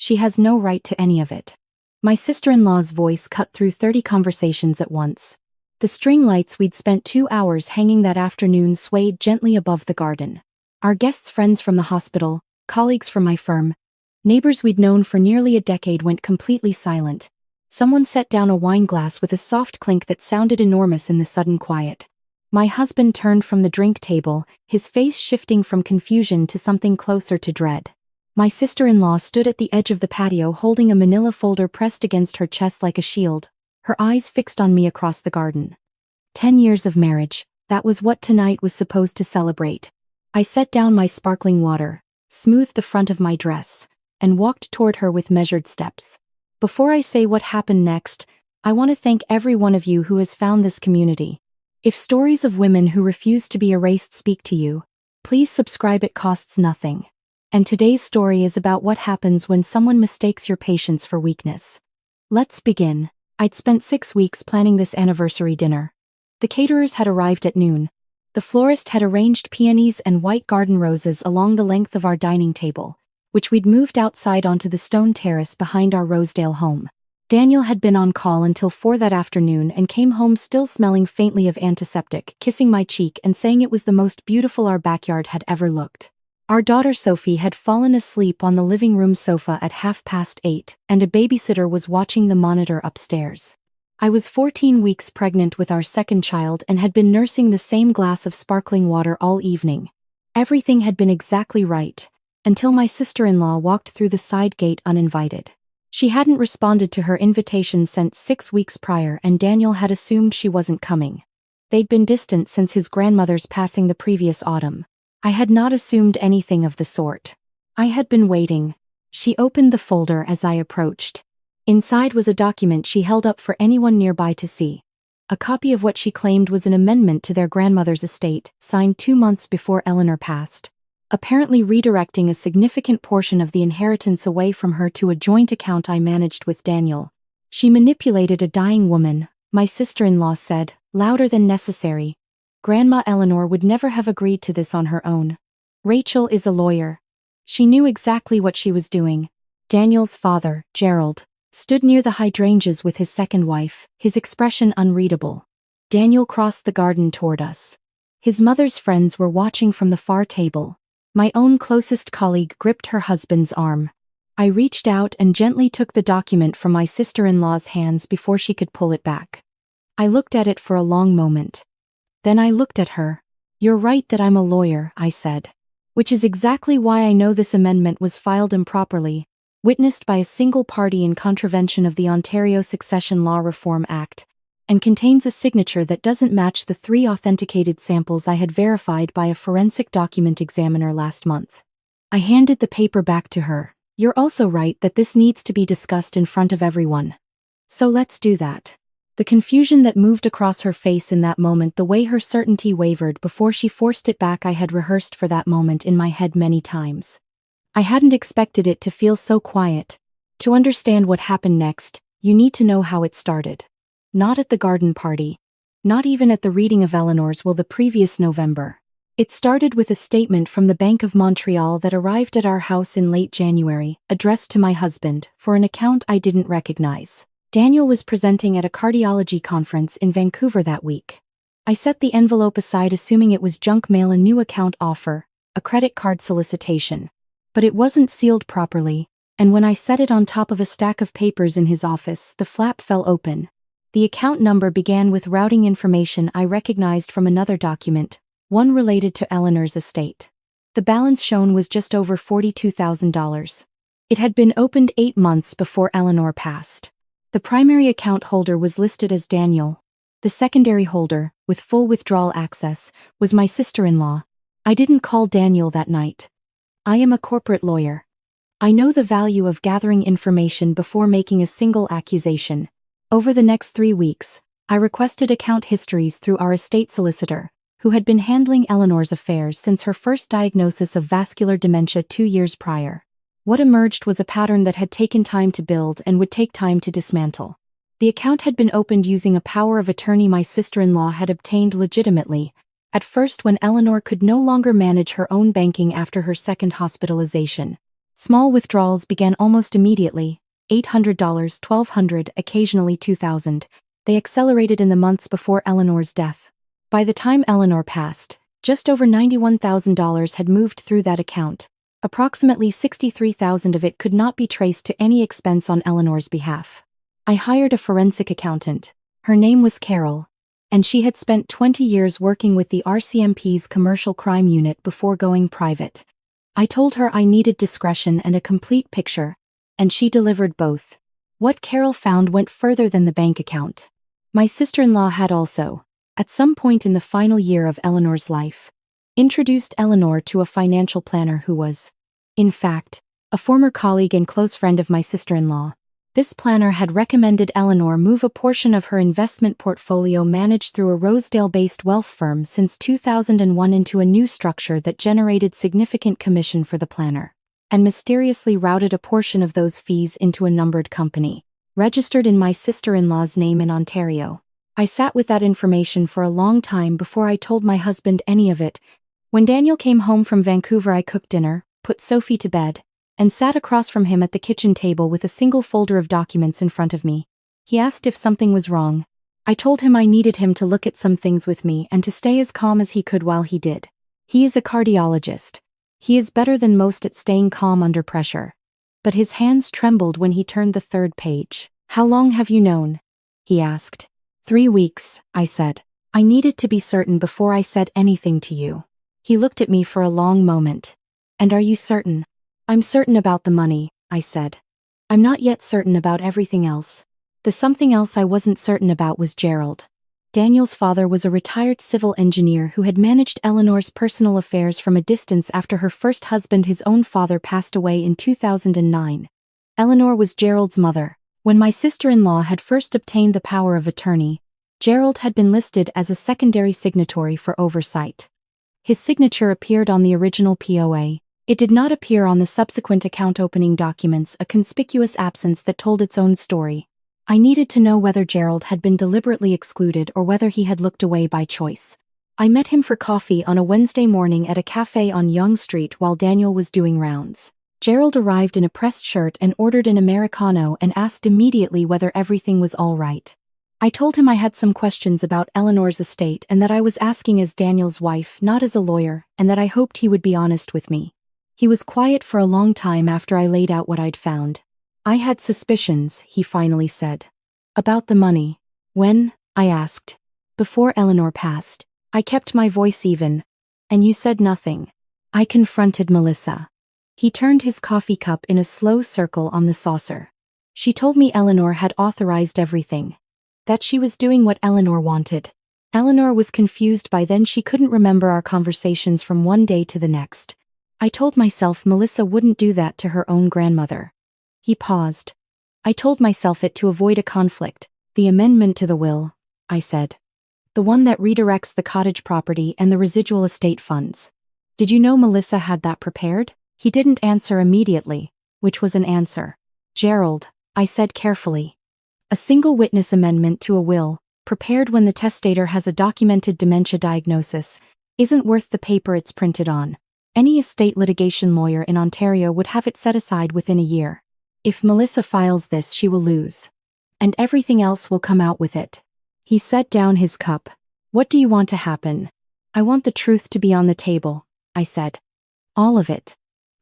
She has no right to any of it. My sister-in-law's voice cut through 30 conversations at once. The string lights we'd spent 2 hours hanging that afternoon swayed gently above the garden. Our guests' friends from the hospital, colleagues from my firm, neighbors we'd known for nearly a decade went completely silent. Someone set down a wine glass with a soft clink that sounded enormous in the sudden quiet. My husband turned from the drink table, his face shifting from confusion to something closer to dread. My sister-in-law stood at the edge of the patio holding a manila folder pressed against her chest like a shield, her eyes fixed on me across the garden. 10 years of marriage, that was what tonight was supposed to celebrate. I set down my sparkling water, smoothed the front of my dress, and walked toward her with measured steps. Before I say what happened next, I want to thank every one of you who has found this community. If stories of women who refuse to be erased speak to you, please subscribe. It costs nothing. And today's story is about what happens when someone mistakes your patience for weakness. Let's begin. I'd spent 6 weeks planning this anniversary dinner. The caterers had arrived at noon. The florist had arranged peonies and white garden roses along the length of our dining table, which we'd moved outside onto the stone terrace behind our Rosedale home. Daniel had been on call until 4 that afternoon and came home still smelling faintly of antiseptic, kissing my cheek and saying it was the most beautiful our backyard had ever looked. Our daughter Sophie had fallen asleep on the living room sofa at 8:30, and a babysitter was watching the monitor upstairs. I was 14 weeks pregnant with our second child and had been nursing the same glass of sparkling water all evening. Everything had been exactly right, until my sister-in-law walked through the side gate uninvited. She hadn't responded to her invitation sent 6 weeks prior, and Daniel had assumed she wasn't coming. They'd been distant since his grandmother's passing the previous autumn. I had not assumed anything of the sort. I had been waiting. She opened the folder as I approached. Inside was a document she held up for anyone nearby to see. A copy of what she claimed was an amendment to their grandmother's estate, signed 2 months before Eleanor passed, apparently redirecting a significant portion of the inheritance away from her to a joint account I managed with Daniel. She manipulated a dying woman, my sister-in-law said, louder than necessary. Grandma Eleanor would never have agreed to this on her own. Rachel is a lawyer. She knew exactly what she was doing. Daniel's father, Gerald, stood near the hydrangeas with his second wife, his expression unreadable. Daniel crossed the garden toward us. His mother's friends were watching from the far table. My own closest colleague gripped her husband's arm. I reached out and gently took the document from my sister-in-law's hands before she could pull it back. I looked at it for a long moment. Then I looked at her. "You're right that I'm a lawyer," I said. "Which is exactly why I know this amendment was filed improperly, witnessed by a single party in contravention of the Ontario Succession Law Reform Act, and contains a signature that doesn't match the 3 authenticated samples I had verified by a forensic document examiner last month." I handed the paper back to her. "You're also right that this needs to be discussed in front of everyone. So let's do that." The confusion that moved across her face in that moment, the way her certainty wavered before she forced it back, I had rehearsed for that moment in my head many times. I hadn't expected it to feel so quiet. To understand what happened next, you need to know how it started. Not at the garden party. Not even at the reading of Eleanor's will the previous November. It started with a statement from the Bank of Montreal that arrived at our house in late January, addressed to my husband, for an account I didn't recognize. Daniel was presenting at a cardiology conference in Vancouver that week. I set the envelope aside assuming it was junk mail, a new account offer, a credit card solicitation. But it wasn't sealed properly, and when I set it on top of a stack of papers in his office, the flap fell open. The account number began with routing information I recognized from another document, one related to Eleanor's estate. The balance shown was just over $42,000. It had been opened 8 months before Eleanor passed. The primary account holder was listed as Daniel. The secondary holder, with full withdrawal access, was my sister-in-law. I didn't call Daniel that night. I am a corporate lawyer. I know the value of gathering information before making a single accusation. Over the next 3 weeks, I requested account histories through our estate solicitor, who had been handling Eleanor's affairs since her first diagnosis of vascular dementia 2 years prior. What emerged was a pattern that had taken time to build and would take time to dismantle. The account had been opened using a power of attorney my sister-in-law had obtained legitimately, at first when Eleanor could no longer manage her own banking after her second hospitalization. Small withdrawals began almost immediately, $800, $1,200, occasionally $2,000. They accelerated in the months before Eleanor's death. By the time Eleanor passed, just over $91,000 had moved through that account. Approximately $63,000 of it could not be traced to any expense on Eleanor's behalf. I hired a forensic accountant. Her name was Carol, and she had spent 20 years working with the RCMP's commercial crime unit before going private. I told her I needed discretion and a complete picture, and she delivered both. What Carol found went further than the bank account. My sister-in-law had also, at some point in the final year of Eleanor's life, introduced Eleanor to a financial planner who was, in fact, a former colleague and close friend of my sister-in-law. This planner had recommended Eleanor move a portion of her investment portfolio managed through a Rosedale-based wealth firm since 2001 into a new structure that generated significant commission for the planner, and mysteriously routed a portion of those fees into a numbered company, registered in my sister-in-law's name in Ontario. I sat with that information for a long time before I told my husband any of it. When Daniel came home from Vancouver, I cooked dinner, put Sophie to bed, and sat across from him at the kitchen table with a single folder of documents in front of me. He asked if something was wrong. I told him I needed him to look at some things with me and to stay as calm as he could while he did. He is a cardiologist. He is better than most at staying calm under pressure. But his hands trembled when he turned the third page. "How long have you known?" he asked. 3 weeks, I said. I needed to be certain before I said anything to you. He looked at me for a long moment. "And are you certain?" "I'm certain about the money," I said. "I'm not yet certain about everything else." The something else I wasn't certain about was Gerald. Daniel's father was a retired civil engineer who had managed Eleanor's personal affairs from a distance after her first husband, his own father, passed away in 2009. Eleanor was Gerald's mother. When my sister-in-law had first obtained the power of attorney, Gerald had been listed as a secondary signatory for oversight. His signature appeared on the original POA. It did not appear on the subsequent account opening documents, a conspicuous absence that told its own story. I needed to know whether Gerald had been deliberately excluded or whether he had looked away by choice. I met him for coffee on a Wednesday morning at a cafe on Yonge Street while Daniel was doing rounds. Gerald arrived in a pressed shirt and ordered an Americano and asked immediately whether everything was all right. I told him I had some questions about Eleanor's estate and that I was asking as Daniel's wife, not as a lawyer, and that I hoped he would be honest with me. He was quiet for a long time after I laid out what I'd found. "I had suspicions," he finally said. "About the money." "When?" I asked. "Before Eleanor passed. I kept my voice even." "And you said nothing?" "I confronted Melissa." He turned his coffee cup in a slow circle on the saucer. "She told me Eleanor had authorized everything. That she was doing what Eleanor wanted." Eleanor was confused by then. She couldn't remember our conversations from one day to the next. I told myself Melissa wouldn't do that to her own grandmother. He paused. "I told myself it to avoid a conflict. The amendment to the will," I said. "The one that redirects the cottage property and the residual estate funds. Did you know Melissa had that prepared?" He didn't answer immediately, which was an answer. "Gerald," I said carefully. "A single witness amendment to a will, prepared when the testator has a documented dementia diagnosis, isn't worth the paper it's printed on. Any estate litigation lawyer in Ontario would have it set aside within a year. If Melissa files this, she will lose. And everything else will come out with it." He set down his cup. "What do you want to happen?" "I want the truth to be on the table," I said. "All of it.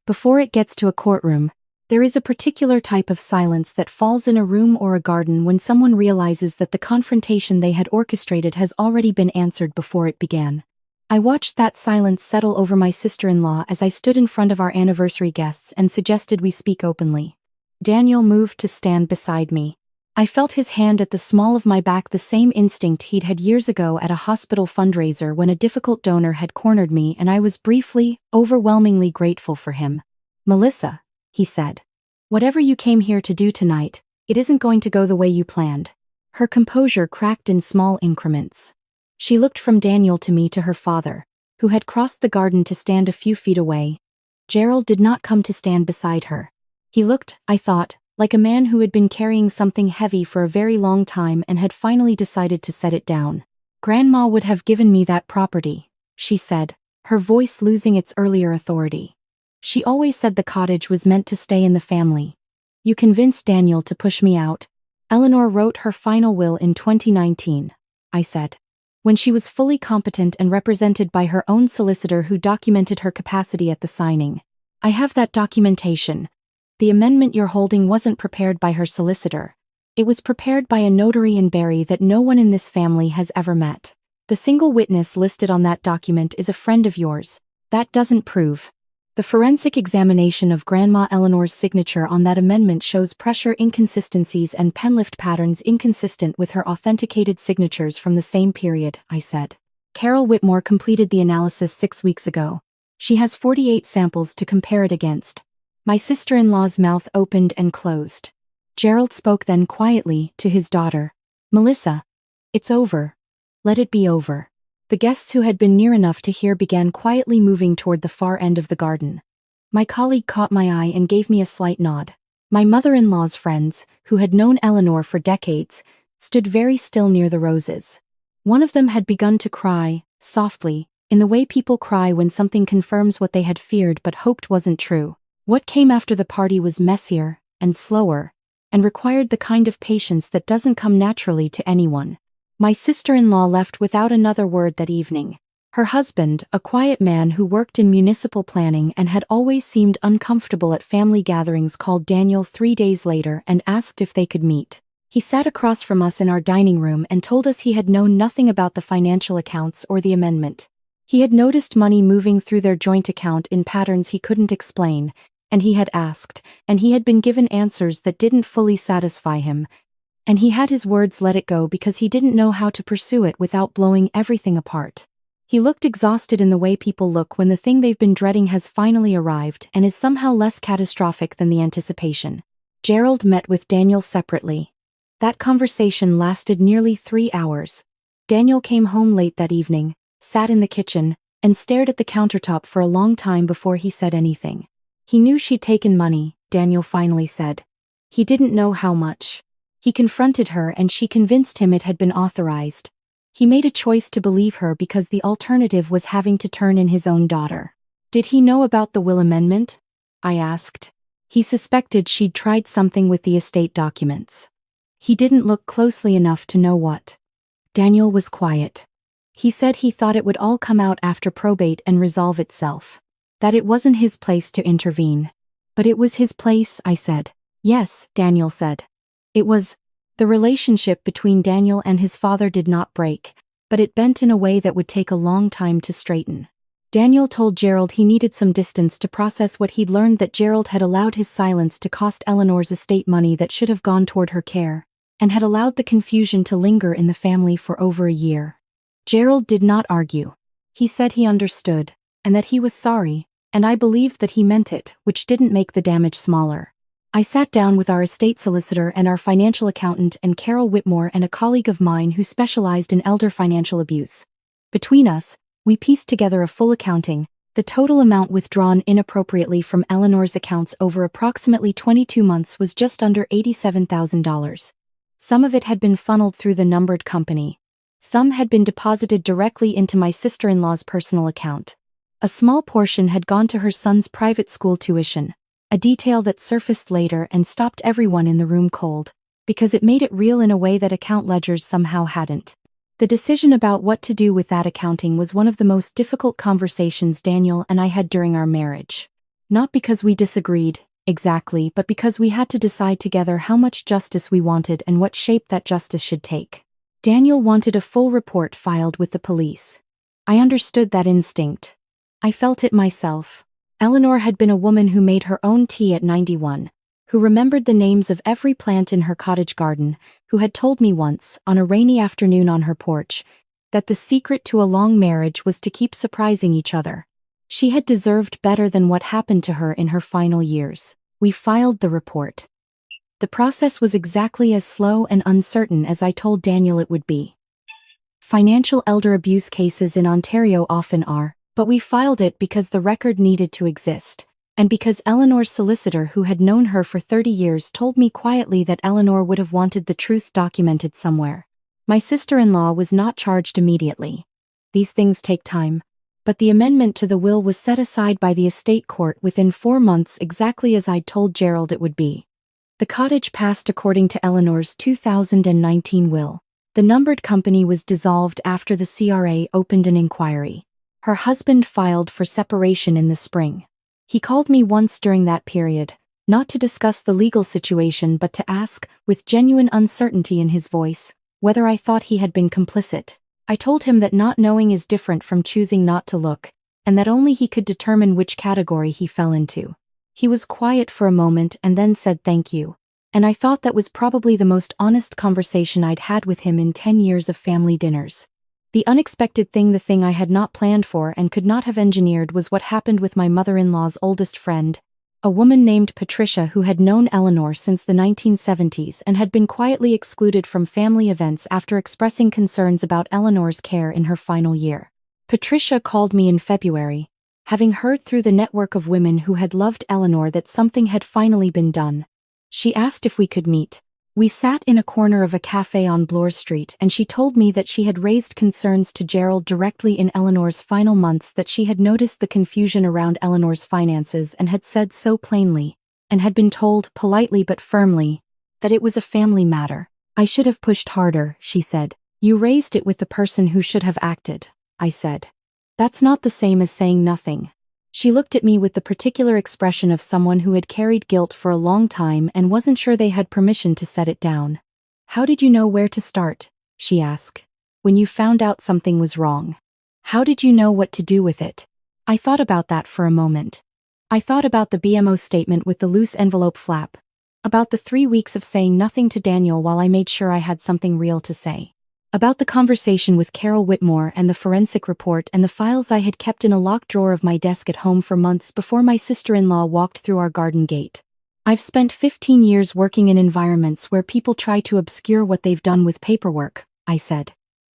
Before it gets to a courtroom, there is a particular type of silence that falls in a room or a garden when someone realizes that the confrontation they had orchestrated has already been answered before it began. I watched that silence settle over my sister-in-law as I stood in front of our anniversary guests and suggested we speak openly. Daniel moved to stand beside me. I felt his hand at the small of my back, the same instinct he'd had years ago at a hospital fundraiser when a difficult donor had cornered me, and I was briefly, overwhelmingly grateful for him. "Melissa," he said, "whatever you came here to do tonight, it isn't going to go the way you planned." Her composure cracked in small increments. She looked from Daniel to me to her father, who had crossed the garden to stand a few feet away. Gerald did not come to stand beside her. He looked, I thought, like a man who had been carrying something heavy for a very long time and had finally decided to set it down. "Grandma would have given me that property," she said, her voice losing its earlier authority. She always said the cottage was meant to stay in the family. You convinced Daniel to push me out. Eleanor wrote her final will in 2019, I said. When she was fully competent and represented by her own solicitor who documented her capacity at the signing. I have that documentation. The amendment you're holding wasn't prepared by her solicitor. It was prepared by a notary in Barrie that no one in this family has ever met. The single witness listed on that document is a friend of yours. That doesn't prove. The forensic examination of Grandma Eleanor's signature on that amendment shows pressure inconsistencies and penlift patterns inconsistent with her authenticated signatures from the same period, I said. Carol Whitmore completed the analysis 6 weeks ago. She has 48 samples to compare it against. My sister-in-law's mouth opened and closed. Gerald spoke then quietly to his daughter. Melissa, it's over. Let it be over. The guests who had been near enough to hear began quietly moving toward the far end of the garden. My colleague caught my eye and gave me a slight nod. My mother-in-law's friends, who had known Eleanor for decades, stood very still near the roses. One of them had begun to cry, softly, in the way people cry when something confirms what they had feared but hoped wasn't true. What came after the party was messier and slower, and required the kind of patience that doesn't come naturally to anyone. My sister-in-law left without another word that evening. Her husband, a quiet man who worked in municipal planning and had always seemed uncomfortable at family gatherings, called Daniel 3 days later and asked if they could meet. He sat across from us in our dining room and told us he had known nothing about the financial accounts or the amendment. He had noticed money moving through their joint account in patterns he couldn't explain, and he had asked, and he had been given answers that didn't fully satisfy him, and he had his words let it go because he didn't know how to pursue it without blowing everything apart. He looked exhausted in the way people look when the thing they've been dreading has finally arrived and is somehow less catastrophic than the anticipation. Gerald met with Daniel separately. That conversation lasted nearly 3 hours. Daniel came home late that evening, sat in the kitchen, and stared at the countertop for a long time before he said anything. He knew she'd taken money, Daniel finally said. He didn't know how much. He confronted her and she convinced him it had been authorized. He made a choice to believe her because the alternative was having to turn in his own daughter. Did he know about the will amendment? I asked. He suspected she'd tried something with the estate documents. He didn't look closely enough to know what. Daniel was quiet. He said he thought it would all come out after probate and resolve itself. That it wasn't his place to intervene. But it was his place, I said. Yes, Daniel said. It was. The relationship between Daniel and his father did not break, but it bent in a way that would take a long time to straighten. Daniel told Gerald he needed some distance to process what he'd learned, that Gerald had allowed his silence to cost Eleanor's estate money that should have gone toward her care, and had allowed the confusion to linger in the family for over a year. Gerald did not argue. He said he understood, and that he was sorry, and I believed that he meant it, which didn't make the damage smaller. I sat down with our estate solicitor and our financial accountant and Carol Whitmore and a colleague of mine who specialized in elder financial abuse. Between us, we pieced together a full accounting. The total amount withdrawn inappropriately from Eleanor's accounts over approximately 22 months was just under $87,000. Some of it had been funneled through the numbered company. Some had been deposited directly into my sister-in-law's personal account. A small portion had gone to her son's private school tuition, a detail that surfaced later and stopped everyone in the room cold, because it made it real in a way that account ledgers somehow hadn't. The decision about what to do with that accounting was one of the most difficult conversations Daniel and I had during our marriage. Not because we disagreed, exactly, but because we had to decide together how much justice we wanted and what shape that justice should take. Daniel wanted a full report filed with the police. I understood that instinct. I felt it myself. Eleanor had been a woman who made her own tea at 91, who remembered the names of every plant in her cottage garden, who had told me once, on a rainy afternoon on her porch, that the secret to a long marriage was to keep surprising each other. She had deserved better than what happened to her in her final years. We filed the report. The process was exactly as slow and uncertain as I told Daniel it would be. Financial elder abuse cases in Ontario often are, but we filed it because the record needed to exist, and because Eleanor's solicitor, who had known her for 30 years, told me quietly that Eleanor would have wanted the truth documented somewhere. My sister-in-law was not charged immediately. These things take time. But the amendment to the will was set aside by the estate court within 4 months, exactly as I'd told Gerald it would be. The cottage passed according to Eleanor's 2019 will. The numbered company was dissolved after the CRA opened an inquiry. Her husband filed for separation in the spring. He called me once during that period, not to discuss the legal situation but to ask, with genuine uncertainty in his voice, whether I thought he had been complicit. I told him that not knowing is different from choosing not to look, and that only he could determine which category he fell into. He was quiet for a moment and then said thank you, and I thought that was probably the most honest conversation I'd had with him in 10 years of family dinners. The unexpected thing, the thing I had not planned for and could not have engineered, was what happened with my mother-in-law's oldest friend, a woman named Patricia who had known Eleanor since the 1970s and had been quietly excluded from family events after expressing concerns about Eleanor's care in her final year. Patricia called me in February, having heard through the network of women who had loved Eleanor that something had finally been done. She asked if we could meet. We sat in a corner of a cafe on Bloor Street, and she told me that she had raised concerns to Gerald directly in Eleanor's final months, that she had noticed the confusion around Eleanor's finances and had said so plainly, and had been told, politely but firmly, that it was a family matter. I should have pushed harder, she said. You raised it with the person who should have acted, I said. That's not the same as saying nothing. She looked at me with the particular expression of someone who had carried guilt for a long time and wasn't sure they had permission to set it down. How did you know where to start? She asked. When you found out something was wrong. How did you know what to do with it? I thought about that for a moment. I thought about the BMO statement with the loose envelope flap. About the 3 weeks of saying nothing to Daniel while I made sure I had something real to say. About the conversation with Carol Whitmore and the forensic report and the files I had kept in a locked drawer of my desk at home for months before my sister-in-law walked through our garden gate. I've spent 15 years working in environments where people try to obscure what they've done with paperwork, I said.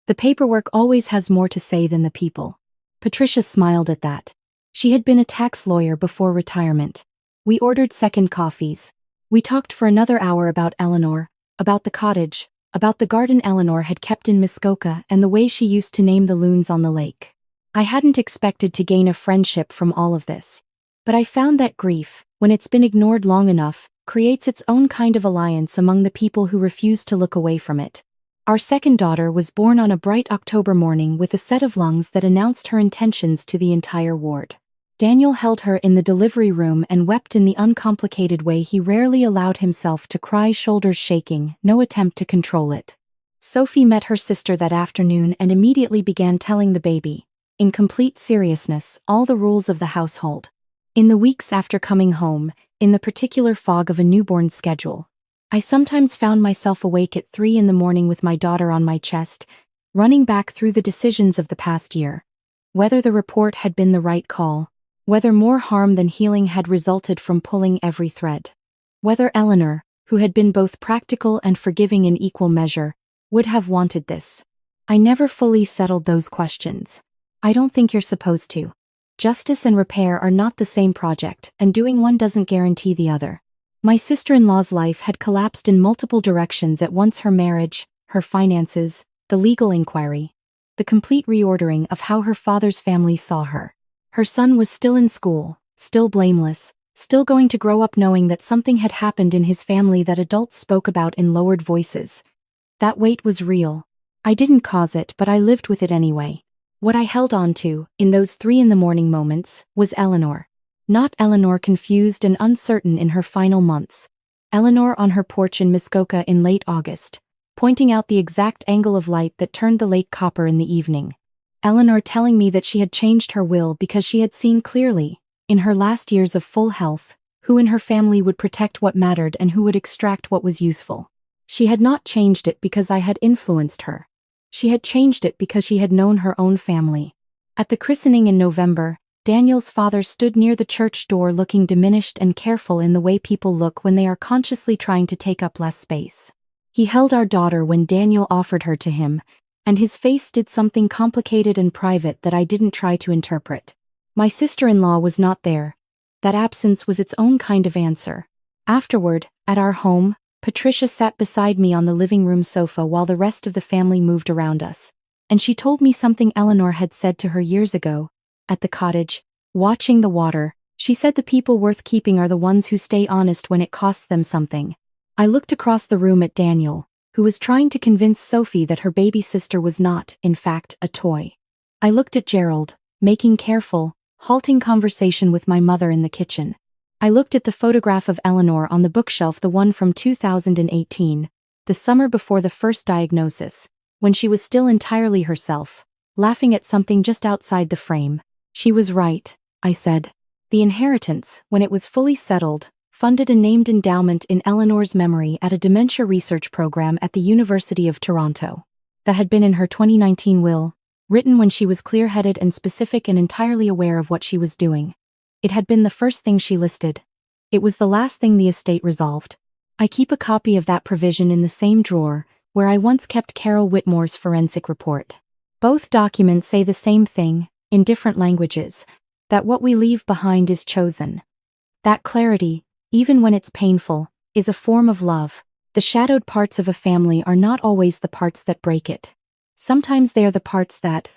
The paperwork always has more to say than the people. Patricia smiled at that. She had been a tax lawyer before retirement. We ordered second coffees. We talked for another hour about Eleanor, about the cottage, about the garden Eleanor had kept in Muskoka and the way she used to name the loons on the lake. I hadn't expected to gain a friendship from all of this. But I found that grief, when it's been ignored long enough, creates its own kind of alliance among the people who refuse to look away from it. Our second daughter was born on a bright October morning with a set of lungs that announced her intentions to the entire ward. Daniel held her in the delivery room and wept in the uncomplicated way he rarely allowed himself to cry, shoulders shaking, no attempt to control it. Sophie met her sister that afternoon and immediately began telling the baby, in complete seriousness, all the rules of the household. In the weeks after coming home, in the particular fog of a newborn schedule, I sometimes found myself awake at 3 in the morning with my daughter on my chest, running back through the decisions of the past year. Whether the report had been the right call, whether more harm than healing had resulted from pulling every thread. Whether Eleanor, who had been both practical and forgiving in equal measure, would have wanted this. I never fully settled those questions. I don't think you're supposed to. Justice and repair are not the same project, and doing one doesn't guarantee the other. My sister-in-law's life had collapsed in multiple directions at once: her marriage, her finances, the legal inquiry, the complete reordering of how her father's family saw her. Her son was still in school, still blameless, still going to grow up knowing that something had happened in his family that adults spoke about in lowered voices. That weight was real. I didn't cause it, but I lived with it anyway. What I held on to, in those 3 in the morning moments, was Eleanor. Not Eleanor confused and uncertain in her final months. Eleanor on her porch in Muskoka in late August, pointing out the exact angle of light that turned the lake copper in the evening. Eleanor telling me that she had changed her will because she had seen clearly, in her last years of full health, who in her family would protect what mattered and who would extract what was useful. She had not changed it because I had influenced her. She had changed it because she had known her own family. At the christening in November, Daniel's father stood near the church door looking diminished and careful in the way people look when they are consciously trying to take up less space. He held our daughter when Daniel offered her to him, and his face did something complicated and private that I didn't try to interpret. My sister-in-law was not there. That absence was its own kind of answer. Afterward, at our home, Patricia sat beside me on the living room sofa while the rest of the family moved around us, and she told me something Eleanor had said to her years ago, at the cottage, watching the water. She said the people worth keeping are the ones who stay honest when it costs them something. I looked across the room at Daniel, who was trying to convince Sophie that her baby sister was not, in fact, a toy. I looked at Gerald, making careful, halting conversation with my mother in the kitchen. I looked at the photograph of Eleanor on the bookshelf, the one from 2018, the summer before the first diagnosis, when she was still entirely herself, laughing at something just outside the frame. She was right, I said. The inheritance, when it was fully settled, funded a named endowment in Eleanor's memory at a dementia research program at the University of Toronto. That had been in her 2019 will, written when she was clear-headed and specific and entirely aware of what she was doing. It had been the first thing she listed. It was the last thing the estate resolved. I keep a copy of that provision in the same drawer where I once kept Carol Whitmore's forensic report. Both documents say the same thing, in different languages, that what we leave behind is chosen. That clarity, even when it's painful, is a form of love. The shadowed parts of a family are not always the parts that break it. Sometimes they are the parts that,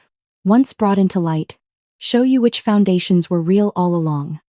once brought into light, show you which foundations were real all along.